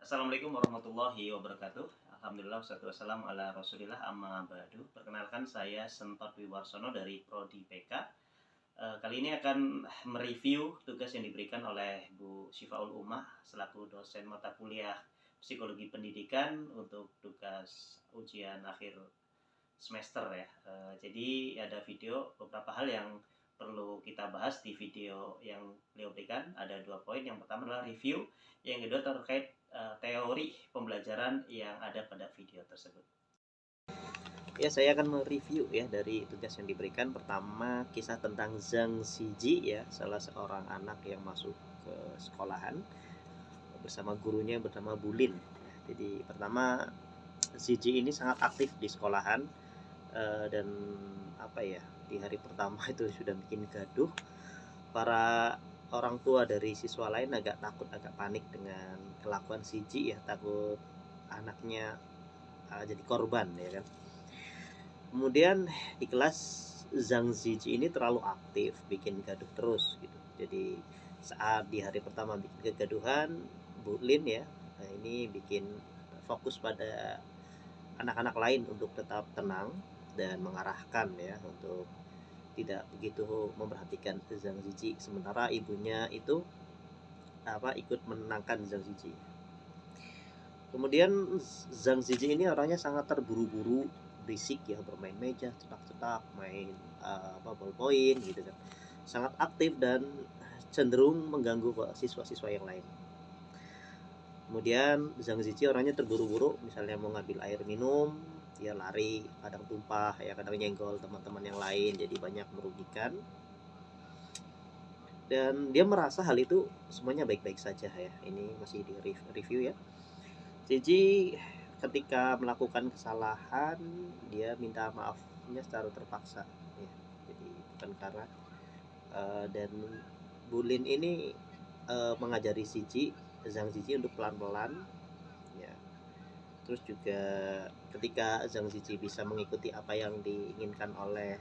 Assalamualaikum warahmatullahi wabarakatuh. Alhamdulillah wassalatu wassalamu ala Rasulillah amma ba'du. Perkenalkan saya Sentot Wiwarsono dari Prodi PK. Kali ini akan mereview tugas yang diberikan oleh Bu Syifaul Ummah selaku dosen mata kuliah Psikologi Pendidikan untuk tugas ujian akhir semester ya. Jadi ada beberapa hal yang perlu kita bahas di video yang beliau berikan. Ada 2 poin. Yang pertama adalah review, yang kedua terkait teori pembelajaran yang ada pada video tersebut. Ya, saya akan mereview ya dari tugas yang diberikan. Pertama, kisah tentang Zhang Xiji ya, salah seorang anak yang masuk ke sekolahan bersama gurunya bernama Bulin. Jadi pertama, Xiji ini sangat aktif di sekolahan dan di hari pertama itu sudah bikin gaduh. Para orang tua dari siswa lain agak takut, agak panik dengan kelakuan Xiji ya, takut anaknya jadi korban ya kan. Kemudian di kelas Zhang Xiji ini terlalu aktif, bikin gaduh terus gitu. Jadi saat di hari pertama bikin kegaduhan, Bu Lin ya, ini bikin fokus pada anak-anak lain untuk tetap tenang dan mengarahkan ya untuk tidak begitu memperhatikan Zhang Xiji, sementara ibunya itu ikut menenangkan Zhang Xiji. Kemudian Zhang Xiji ini orangnya sangat terburu-buru, berisik ya, bermain meja, cetak-cetak, main ballpoint gitu kan. Sangat aktif dan cenderung mengganggu siswa-siswa yang lain. Kemudian Zhang Xiji orangnya terburu-buru, misalnya mau ngambil air minum, dia lari, kadang tumpah ya, kadang nyenggol teman-teman yang lain, jadi banyak merugikan. Dan dia merasa hal itu semuanya baik-baik saja ya. Ini masih di review ya. Xiji ketika melakukan kesalahan, dia minta maafnya secara terpaksa ya. Jadi bukan karena dan Bulin ini mengajari Zhang Xiji untuk pelan-pelan ya. Terus juga ketika Zhang Xiji bisa mengikuti apa yang diinginkan oleh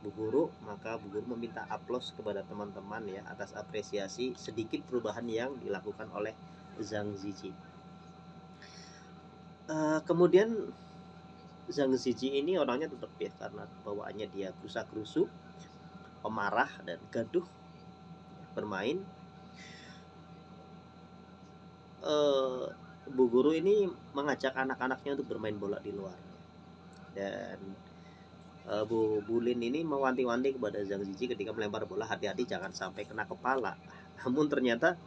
Bu Guru, maka Bu Guru meminta aplaus kepada teman-teman ya atas apresiasi sedikit perubahan yang dilakukan oleh Zhang Xiji. Kemudian Zhang Xiji ini orangnya tetap ya, karena bawaannya dia gerusa-gerusu, pemarah dan gaduh, bermain. Bu Guru ini mengajak anak-anaknya untuk bermain bola di luar. Dan Bu Bulin ini mewanti-wanti kepada Zhang Xiji ketika melempar bola, hati-hati jangan sampai kena kepala. Namun ternyata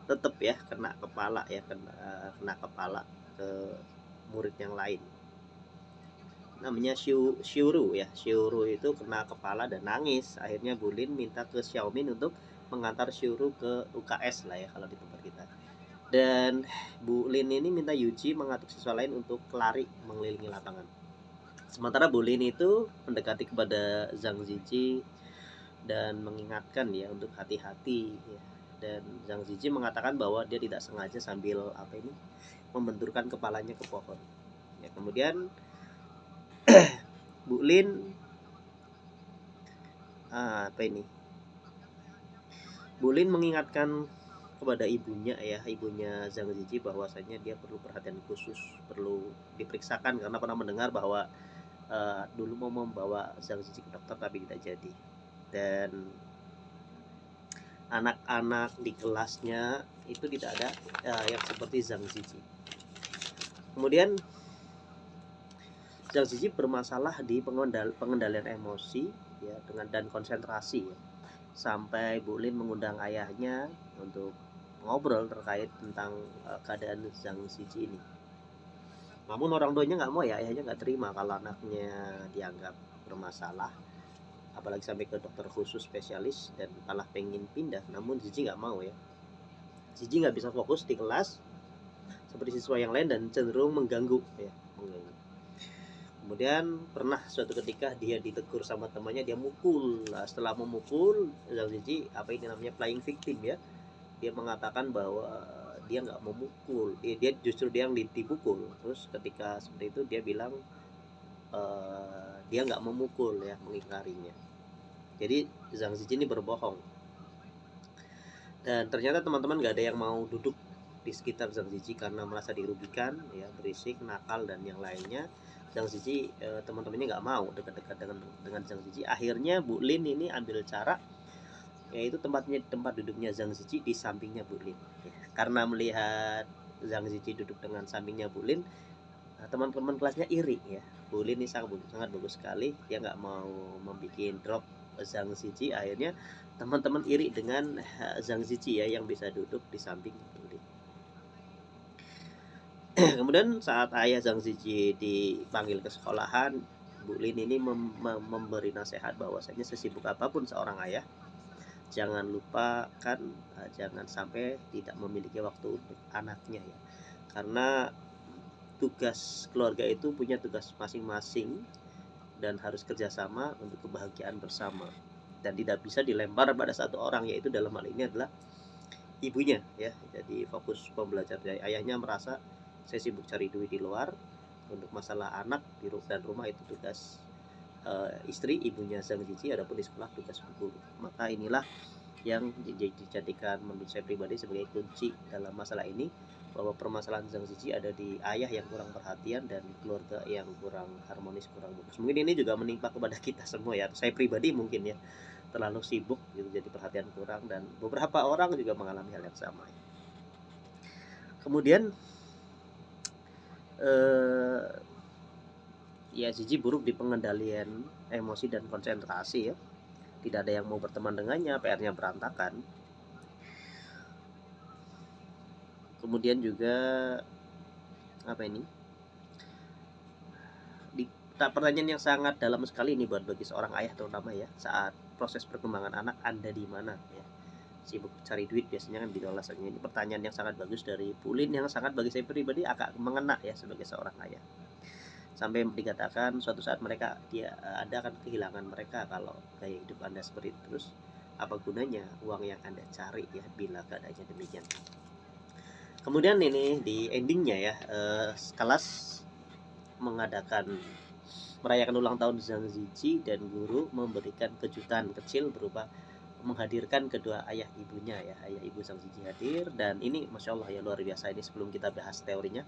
tetap ya kena kepala ya, kena kepala ke murid yang lain. Namanya Xiuru ya. Xiuru itu kena kepala dan nangis. Akhirnya Bulin minta ke Xiaomin untuk mengantar Xiuru ke UKS lah ya kalau di tempat kita. Dan Bu Lin ini minta Yuji mengatur siswa lain untuk lari mengelilingi lapangan. Sementara Bu Lin itu mendekati kepada Zhang Xiji dan mengingatkan ya untuk hati-hati ya. Dan Zhang Xiji mengatakan bahwa dia tidak sengaja sambil membenturkan kepalanya ke pohon. Ya, kemudian Bu Lin Bu Lin mengingatkan kepada ibunya Zhang Xiji bahwasanya dia perlu perhatian khusus, perlu diperiksakan karena pernah mendengar bahwa dulu mau membawa Zhang Xiji ke dokter tapi tidak jadi. Dan anak-anak di kelasnya itu tidak ada yang seperti Zhang Xiji. Kemudian Zhang Xiji bermasalah di pengendalian emosi ya, dan konsentrasi ya. Sampai Bu Lin mengundang ayahnya untuk ngobrol terkait tentang keadaan Zhang Xiji ini. Namun orang tuanya nggak mau ya, ayahnya nggak terima kalau anaknya dianggap bermasalah, apalagi sampai ke dokter khusus spesialis, dan malah pengen pindah. Namun Xiji nggak mau ya. Xiji nggak bisa fokus di kelas seperti siswa yang lain dan cenderung mengganggu ya. Kemudian pernah suatu ketika dia ditegur sama temannya, dia mukul. Setelah memukul, Zhang Xiji playing victim ya. Dia mengatakan bahwa dia nggak memukul, dia justru dia yang dipukul. Terus ketika seperti itu dia bilang dia nggak memukul ya, mengingkarinya. Jadi Zhang Xiji ini berbohong. Dan ternyata teman-teman nggak ada yang mau duduk di sekitar Zhang Ziqi karena merasa dirugikan, ya, berisik, nakal dan yang lainnya. Zhang Ziqi teman-temannya nggak mau dekat-dekat dengan Zhang Ziqi. Akhirnya Bu Lin ini ambil cara, yaitu tempat duduknya Zhang Ziqi di sampingnya Bu Lin. Ya, karena melihat Zhang Ziqi duduk dengan sampingnya Bu Lin, teman-teman kelasnya iri ya. Bu Lin ini sangat bagus sekali, dia nggak mau membuat drop Zhang Ziqi. Akhirnya teman-teman iri dengan Zhang Ziqi ya, yang bisa duduk di samping Bu Lin. Kemudian saat ayah Zhang Ziqi dipanggil ke sekolahan, Bu Lin ini memberi nasihat bahwasanya sesibuk apapun seorang ayah, jangan lupakan jangan sampai tidak memiliki waktu untuk anaknya ya. Karena tugas keluarga itu punya tugas masing-masing dan harus kerjasama untuk kebahagiaan bersama, dan tidak bisa dilempar pada satu orang, yaitu dalam hal ini adalah ibunya ya. Jadi fokus pembelajaran dari ayahnya merasa saya sibuk cari duit di luar, untuk masalah anak dan rumah itu tugas istri, ibunya Zhang Ziqi, adapun di sekolah tugas guru. Maka inilah yang dijadikan menurut saya pribadi sebagai kunci dalam masalah ini, bahwa permasalahan Zhang Ziqi ada di ayah yang kurang perhatian dan keluarga yang kurang harmonis, kurang bagus. Mungkin ini juga menimpa kepada kita semua ya. Saya pribadi mungkin ya terlalu sibuk gitu, jadi perhatian kurang, dan beberapa orang juga mengalami hal yang sama. Kemudian ya Ziqi buruk di pengendalian emosi dan konsentrasi ya. Tidak ada yang mau berteman dengannya, PR-nya berantakan. Kemudian juga apa ini? Pertanyaan yang sangat dalam sekali ini buat bagi seorang ayah terutama ya, saat proses perkembangan anak Anda di mana ya? Sibuk cari duit biasanya kan gitu alasannya. Ini pertanyaan yang sangat bagus dari Bu Lin, yang sangat bagi saya pribadi agak mengena ya sebagai seorang ayah. Sampai dikatakan suatu saat Anda akan kehilangan mereka kalau gaya hidup Anda seperti itu terus. Apa gunanya uang yang Anda cari ya bila keadaannya demikian. Kemudian ini di endingnya ya, kelas merayakan ulang tahun Zhang Ziqi dan guru memberikan kejutan kecil berupa menghadirkan kedua ayah ibunya ya. Ayah ibu Zhang Ziqi hadir, dan ini Masya Allah ya, luar biasa. Ini sebelum kita bahas teorinya,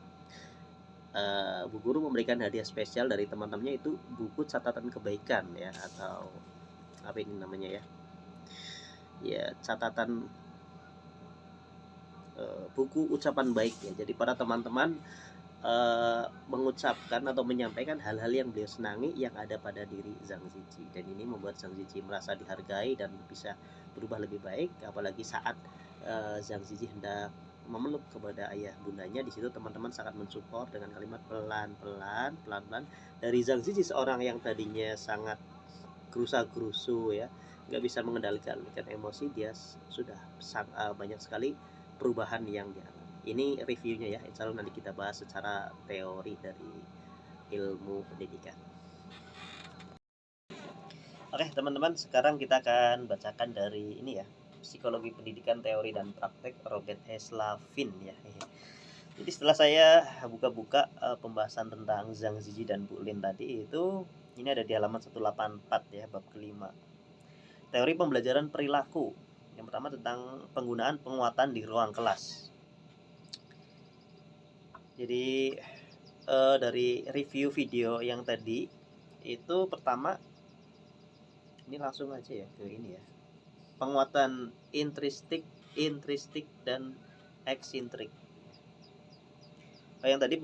Bu Guru memberikan hadiah spesial dari teman-temannya, itu buku catatan kebaikan ya, atau apa ini namanya ya, catatan buku ucapan baik ya. Jadi para teman-teman mengucapkan atau menyampaikan hal-hal yang beliau senangi yang ada pada diri Zhang Ziqi, dan ini membuat Zhang Ziqi merasa dihargai dan bisa berubah lebih baik. Apalagi saat Zhang Ziqi hendak memeluk kepada ayah bundanya, di situ teman-teman sangat mensupport dengan kalimat pelan-pelan. Dari Zhang Ziqi, seorang yang tadinya sangat gerusa-gerusu ya, nggak bisa mengendalikan emosi, dia sudah banyak sekali perubahan yang dialami. Ini reviewnya ya, insya Allah nanti kita bahas secara teori dari ilmu pendidikan. Oke teman-teman, sekarang kita akan bacakan dari ini ya, Psikologi Pendidikan Teori dan Praktek, Robert S. Lavin ya. Jadi setelah saya buka-buka pembahasan tentang Zhang Ziqi dan Bu Lin tadi, itu ini ada di halaman 184 ya, bab kelima. Teori pembelajaran perilaku. Yang pertama tentang penggunaan penguatan di ruang kelas. Jadi dari review video yang tadi itu, pertama ini langsung aja ya ke ini ya, penguatan intristik dan eksintrik. Yang tadi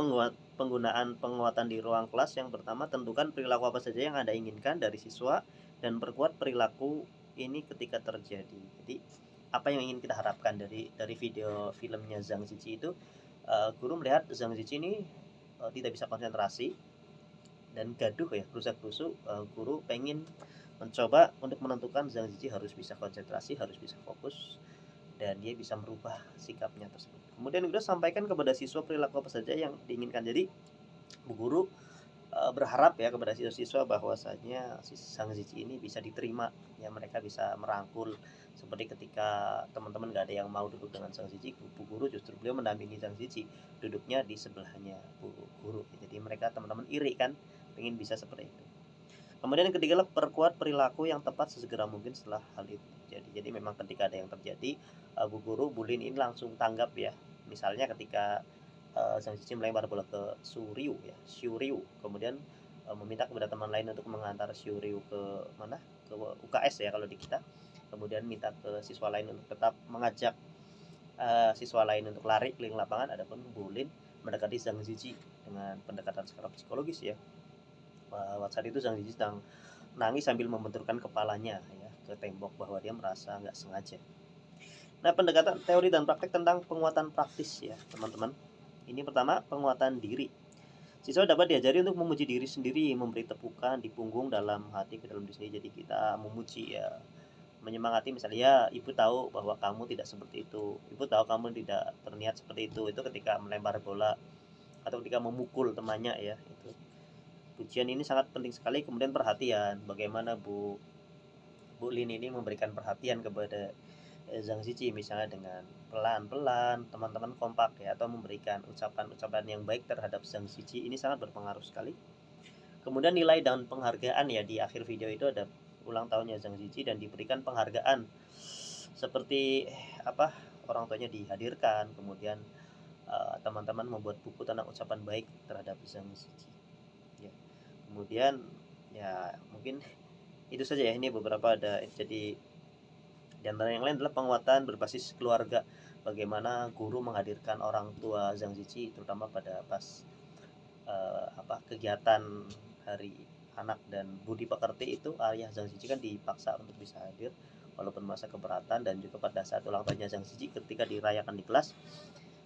penggunaan penguatan di ruang kelas, yang pertama tentukan perilaku apa saja yang Anda inginkan dari siswa dan perkuat perilaku ini ketika terjadi. Jadi apa yang ingin kita harapkan dari video filmnya Zhang Ziqi itu, guru melihat Zhang Ziqi ini tidak bisa konsentrasi dan gaduh ya, gerusak-gerusuk. Guru pengen mencoba untuk menentukan Zhang Ziqi harus bisa konsentrasi, harus bisa fokus, dan dia bisa merubah sikapnya tersebut. Kemudian udah sampaikan kepada siswa perilaku apa saja yang diinginkan. Jadi Bu Guru berharap ya kepada siswa-siswa bahwasanya Zhang Ziqi ini bisa diterima ya, mereka bisa merangkul. Seperti ketika teman-teman gak ada yang mau duduk dengan Zhang Ziqi, Bu Guru justru beliau mendampingi Zhang Ziqi, duduknya di sebelahnya Bu Guru. Jadi mereka teman-teman iri kan, pengen bisa seperti itu. Kemudian yang ketiga, perkuat perilaku yang tepat sesegera mungkin setelah hal itu terjadi. Jadi memang ketika ada yang terjadi, Bu Guru, Bu Lin ini langsung tanggap ya, Misalnya ketika Zhang Ziqi melempar bola ke Xu Ryu, kemudian meminta kepada teman lain untuk mengantar Xu Ryu ke mana? Ke UKS ya kalau di kita. Kemudian minta ke siswa lain untuk tetap mengajak siswa lain untuk lari keliling lapangan. Adapun Bu Lin mendekati Zhang Ziqi dengan pendekatan secara psikologis ya. Saat itu Zhang Ziqi sedang nangis sambil membenturkan kepalanya ya ke tembok bahwa dia merasa nggak sengaja. Nah, pendekatan teori dan praktek tentang penguatan praktis ya teman-teman. Ini pertama, penguatan diri. Siswa dapat diajari untuk memuji diri sendiri, memberi tepukan di punggung dalam hati ke dalam diri sendiri. Jadi kita memuji ya, menyemangati misalnya, ya ibu tahu bahwa kamu tidak seperti itu, ibu tahu kamu tidak berniat seperti itu ketika melempar bola atau ketika memukul temannya ya. Itu pujian ini sangat penting sekali. Kemudian perhatian, bagaimana Bu Lin ini memberikan perhatian kepada Zhang Ziqi misalnya dengan pelan-pelan, teman-teman kompak ya, atau memberikan ucapan-ucapan yang baik terhadap Zhang Ziqi, ini sangat berpengaruh sekali. Kemudian nilai dan penghargaan ya, di akhir video itu ada ulang tahunnya Zhang Ziqi dan diberikan penghargaan seperti apa, orang tuanya dihadirkan, kemudian teman-teman membuat buku tentang ucapan baik terhadap Zhang Ziqi ya. Kemudian ya mungkin itu saja ya, ini beberapa ada. Jadi di antara yang lain adalah penguatan berbasis keluarga. Bagaimana guru menghadirkan orang tua Zhang Ziqi terutama pada pas kegiatan hari anak dan budi pekerti itu, ayah Zhang Ziqi kan dipaksa untuk bisa hadir walaupun masa keberatan, dan juga pada saat ulang tahunnya Zhang Ziqi ketika dirayakan di kelas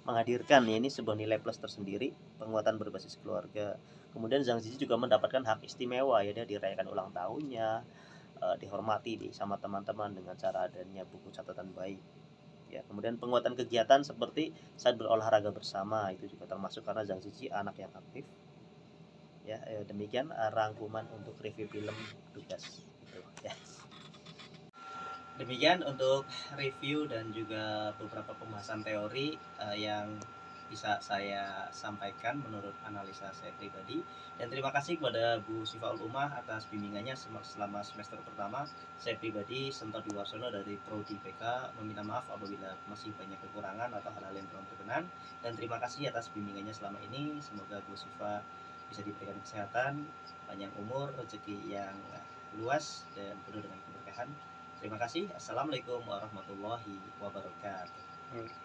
menghadirkan ya, ini sebuah nilai plus tersendiri, penguatan berbasis keluarga. Kemudian Zhang Ziqi juga mendapatkan hak istimewa ya, dia dirayakan ulang tahunnya, dihormati sama teman-teman dengan cara adanya buku catatan baik ya. Kemudian penguatan kegiatan seperti saat berolahraga bersama, itu juga termasuk karena Zhang Ziqi anak yang aktif ya. Demikian rangkuman untuk review film tugas gitu ya. Demikian untuk review dan juga beberapa pembahasan teori yang bisa saya sampaikan menurut analisa saya pribadi. Dan terima kasih kepada Bu Sifaul Umah atas bimbingannya selama semester pertama. Saya pribadi, Sentot Wiwarsono dari Prodi PK, meminta maaf apabila masih banyak kekurangan atau hal-hal yang kurang berkenan. Dan terima kasih atas bimbingannya selama ini. Semoga Bu Sifa bisa diberikan kesehatan, panjang umur, rezeki yang luas dan penuh dengan keberkahan. Terima kasih. Assalamualaikum warahmatullahi wabarakatuh.